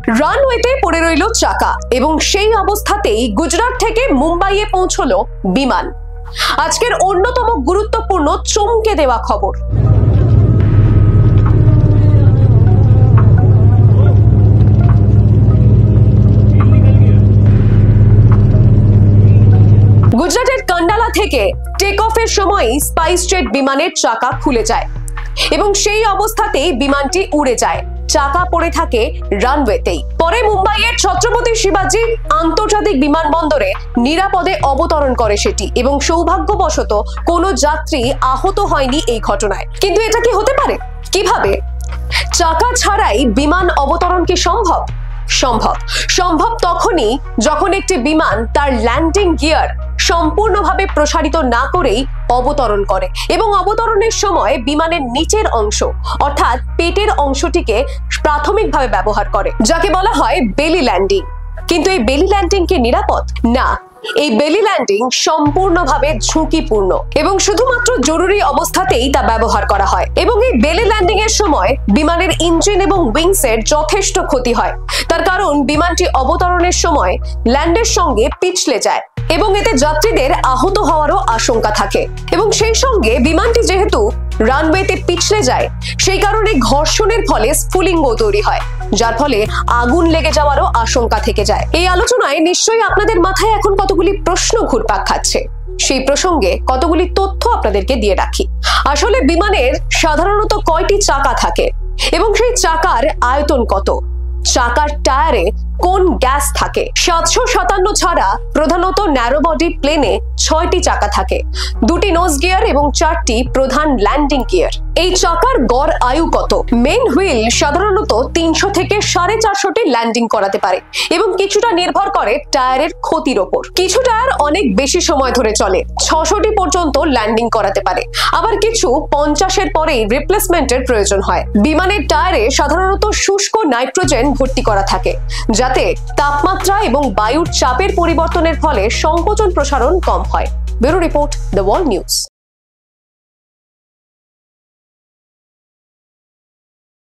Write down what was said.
রানওয়েতে পড়ে রইল চাকা এবং সেই অবস্থাতেই গুজরাট থেকে মুম্বাইয়ে পৌঁছলো বিমান। আজকের অন্যতম গুরুত্বপূর্ণ চমকে দেওয়া খবর। গুজরাটের কান্ডালা থেকে টেক অফের সময় স্পাইস জেট বিমানের চাকা খুলে যায় এবং সেই অবস্থাতেই বিমানটি উড়ে যায়। চাকা পড়ে থাকে রানওয়েতেই। পরে মুম্বাইয়ের ছত্রপতি শিবাজি আন্তর্জাতিক বিমানবন্দরে নিরাপদে অবতরণ করে সেটি এবং সৌভাগ্যবশত কোনো যাত্রী আহত হয়নি এই ঘটনায়। কিন্তু এটা কি হতে পারে? কিভাবে? চাকা ছাড়াই বিমান অবতরণ কি সম্ভব? সম্ভব তখনই যখন একটি বিমান তার ল্যান্ডিং গিয়ার সম্পূর্ণভাবে প্রসারিত না করেই অবতরণ করে এবং অবতরণের সময় বিমানের নিচের অংশ অর্থাৎ পেটের অংশটিকে প্রাথমিকভাবে ব্যবহার করে, যাকে বলা হয় বেলি ল্যান্ডিং। কিন্তু এই বেলি ল্যান্ডিং কি নিরাপদ? না, এই বেলি ল্যান্ডিং সম্পূর্ণভাবে ঝুঁকিপূর্ণ এবং শুধুমাত্র জরুরি অবস্থাতেই তা ব্যবহার করা হয়। এবং এই বেলি ল্যান্ডিং এর সময় বিমানের ইঞ্জিন এবং উইংস এর যথেষ্ট ক্ষতি হয়। তার কারণ বিমানটি অবতরণের সময় ল্যান্ডের সঙ্গে পিছলে যায় এবং এতে যাত্রীদের আহত হওয়ারও আশঙ্কা থাকে। এবং সেই সঙ্গে বিমানটি যেহেতু রানওয়েতে পিছলে যায়, সেই কারণে ঘর্ষণের ফলে স্ফুলিঙ্গ তৈরি হয়, যার ফলে আগুন লেগে যাওয়ারও আশঙ্কা থেকে যায়। এই আলোচনায় নিশ্চয়ই আপনাদের মাথায় এখন কতগুলি প্রশ্ন ঘুরপাক খাচ্ছে। সেই প্রসঙ্গে কতগুলি তথ্য আপনাদেরকে দিয়ে রাখি। আসলে বিমানের সাধারণত কয়টি চাকা থাকে এবং সেই চাকার আয়তন কত? চাকার টায়ারে কোন গ্যাস থাকে? 757 ছাড়া প্রধানত ন্যারো বডি প্লেনে 6টি চাকা থাকে, 2টি নোজ গিয়ার এবং 4টি প্রধান ল্যান্ডিং গিয়ার। এই চাকার গড় আয়ু কত? মেইন হুইল সাধারণত 300 থেকে 450টি ল্যান্ডিং করাতে পারে এবং কিছুটা নির্ভর করে টায়ারের ক্ষতির ওপর। কিছু টায়ার অনেক বেশি সময় ধরে চলে, 600টি পর্যন্ত ল্যান্ডিং করাতে পারে, আবার কিছু 50-এর পরেই রিপ্লেসমেন্টের প্রয়োজন হয়। বিমানের টায়ারে সাধারণত শুষ্ক নাইট্রোজেন ভর্তি করা থাকে, যাতে তাপমাত্রা এবং বায়ুর চাপের পরিবর্তনের ফলে সংকোচন প্রসারণ কম হয়। Bureau report, the world news.